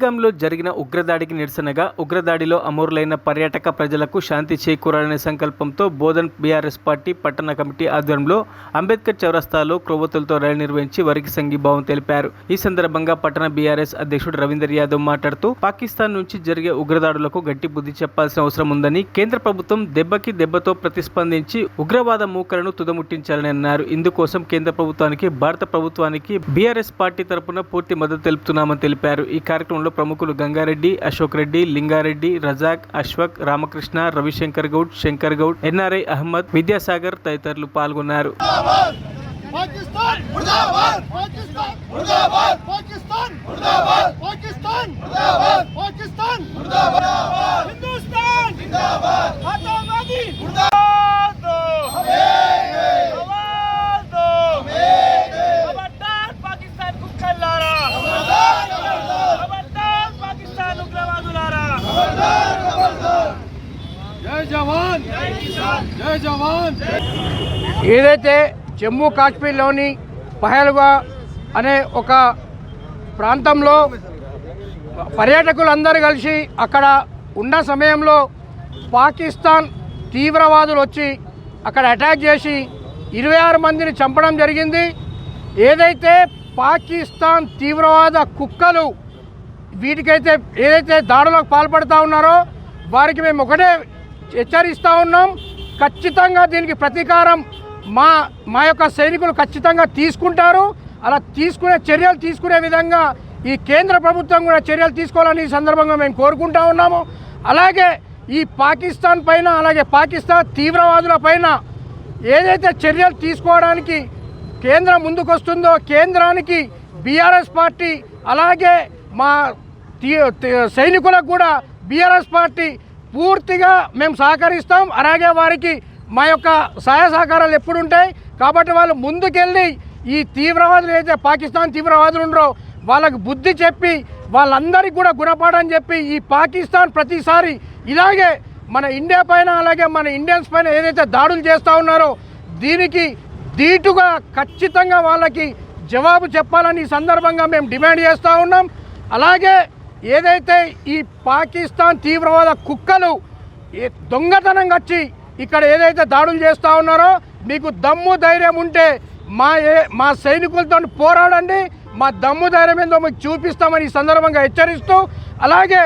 పహల్గామ్లో జరిగిన ఉగ్రదాడికి నిరసనగా ఉగ్రదాడిలో అమరులైన పర్యాటక ప్రజలకు శాంతి చేకూరాలనే సంకల్పంతో బోధన్ బీఆర్ఎస్ పార్టీ పట్టణ కమిటీ ఆధ్వర్యంలో అంబేద్కర్ చౌరస్తాలో క్రొవ్వొత్తులతో ర్యాలీ నిర్వహించి వారికి సంఘీభావం తెలిపారు. ఈ సందర్భంగా పట్టణ బీఆర్ఎస్ అధ్యక్షుడు రవీందర్ యాదవ్ మాట్లాడుతూ పాకిస్తాన్ నుంచి జరిగే ఉగ్రదాడులకు గట్టి బుద్ధి చెప్పాల్సిన అవసరం ఉందని, కేంద్ర ప్రభుత్వం దెబ్బకి దెబ్బతో ప్రతిస్పందించి ఉగ్రవాద మూకలను తుదముట్టించాలని అన్నారు. ఇందుకోసం కేంద్ర ప్రభుత్వానికి, భారత ప్రభుత్వానికి బీఆర్ఎస్ పార్టీ తరపున పూర్తి మద్దతు తెలుపుతున్నామని తెలిపారు. ఈ కార్యక్రమంలో ప్రముఖులు గంగారెడ్డి, అశోక్ రెడ్డి, లింగారెడ్డి, రజాక్, అశ్వక్, రామకృష్ణ, రవిశంకర్ గౌడ్, శంకర్ గౌడ్, ఎన్ఆర్ఐ అహ్మద్, విద్యాసాగర్ తదితరులు పాల్గొన్నారు. ఏదైతే జమ్మూ కాశ్మీర్లోని పహల్గా అనే ఒక ప్రాంతంలో పర్యాటకులందరూ కలిసి అక్కడ ఉన్న సమయంలో పాకిస్తాన్ తీవ్రవాదులు వచ్చి అక్కడ అటాక్ చేసి 26 మందిని చంపడం జరిగింది. ఏదైతే పాకిస్తాన్ తీవ్రవాద కుక్కలు వీటికైతే ఏదైతే దాడులకు పాల్పడుతూ ఉన్నారో వారికి మేము ఒకటే హెచ్చరిస్తూ ఉన్నాం. ఖచ్చితంగా దీనికి ప్రతీకారం మా యొక్క సైనికులు ఖచ్చితంగా తీసుకుంటారు. అలా చర్యలు తీసుకునే విధంగా ఈ కేంద్ర ప్రభుత్వం కూడా చర్యలు తీసుకోవాలని ఈ సందర్భంగా మేము కోరుకుంటా ఉన్నాము. అలాగే ఈ పాకిస్తాన్ పైన, అలాగే పాకిస్తాన్ తీవ్రవాదుల పైన ఏదైతే చర్యలు తీసుకోవడానికి కేంద్రం ముందుకొస్తుందో కేంద్రానికి బీఆర్ఎస్ పార్టీ, అలాగే మా సైనికులకు కూడా బీఆర్ఎస్ పార్టీ పూర్తిగా మేము సహకరిస్తాం. అలాగే వారికి మా యొక్క సహాయ సహకారాలు ఎప్పుడు ఉంటాయి కాబట్టి వాళ్ళు ముందుకెళ్ళి ఈ తీవ్రవాదులు ఏదైతే పాకిస్తాన్ తీవ్రవాదులు ఉన్నారో వాళ్ళకు బుద్ధి చెప్పి వాళ్ళందరికీ కూడా గుణపాఠం చెప్పి ఈ పాకిస్తాన్ ప్రతిసారి ఇలాగే మన ఇండియా పైన, అలాగే మన ఇండియన్స్ పైన ఏదైతే దాడులు చేస్తూ ఉన్నారో దీనికి ధీటుగా ఖచ్చితంగా వాళ్ళకి జవాబు చెప్పాలని ఈ సందర్భంగా మేము డిమాండ్ చేస్తూ ఉన్నాం. అలాగే ఏదైతే ఈ పాకిస్తాన్ తీవ్రవాద కుక్కలు దొంగతనంగా వచ్చి ఇక్కడ ఏదైతే దాడులు చేస్తూ ఉన్నారో మీకు దమ్ము ధైర్యం ఉంటే మా సైనికులతో పోరాడండి, మా దమ్ము ధైర్యం ఏందో మీకు చూపిస్తామని ఈ సందర్భంగా హెచ్చరిస్తూ, అలాగే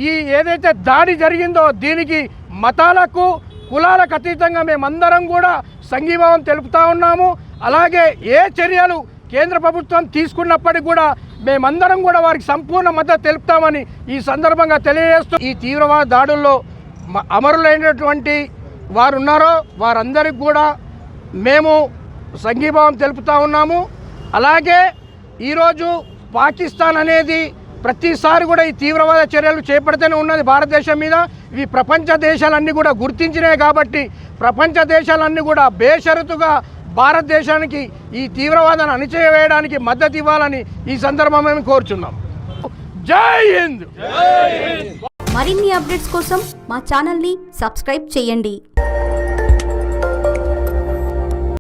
ఈ ఏదైతే దాడి జరిగిందో దీనికి మతాలకు, కులాలకు అతీతంగా మేమందరం కూడా సంఘీభావం తెలుపుతూ ఉన్నాము. అలాగే ఏ చర్యలు కేంద్ర ప్రభుత్వం తీసుకున్నప్పటికీ కూడా మేమందరం కూడా వారికి సంపూర్ణ మద్దతు తెలుపుతామని ఈ సందర్భంగా తెలియజేస్తూ, ఈ తీవ్రవాద దాడుల్లో అమరులైనటువంటి వారు ఉన్నారో వారందరికీ కూడా మేము సంఘీభావం తెలుపుతూ ఉన్నాము. అలాగే ఈరోజు పాకిస్తాన్ అనేది ప్రతిసారి కూడా ఈ తీవ్రవాద చర్యలు చేపడుతూనే ఉన్నది భారతదేశం మీద. ఇవి ప్రపంచ దేశాలన్నీ కూడా గుర్తించినాయి కాబట్టి ప్రపంచ దేశాలన్నీ కూడా బేషరతుగా భారతదేశానికి ఈ తీవ్రవాదాన్ని అణిచివేయడానికి మద్దతు ఇవ్వాలని ఈ సందర్భంగా మేము కోరుచున్నాం. జై హింద్. మరిన్ని అప్డేట్స్ కోసం మా ఛానల్ని సబ్స్క్రైబ్ చేయండి.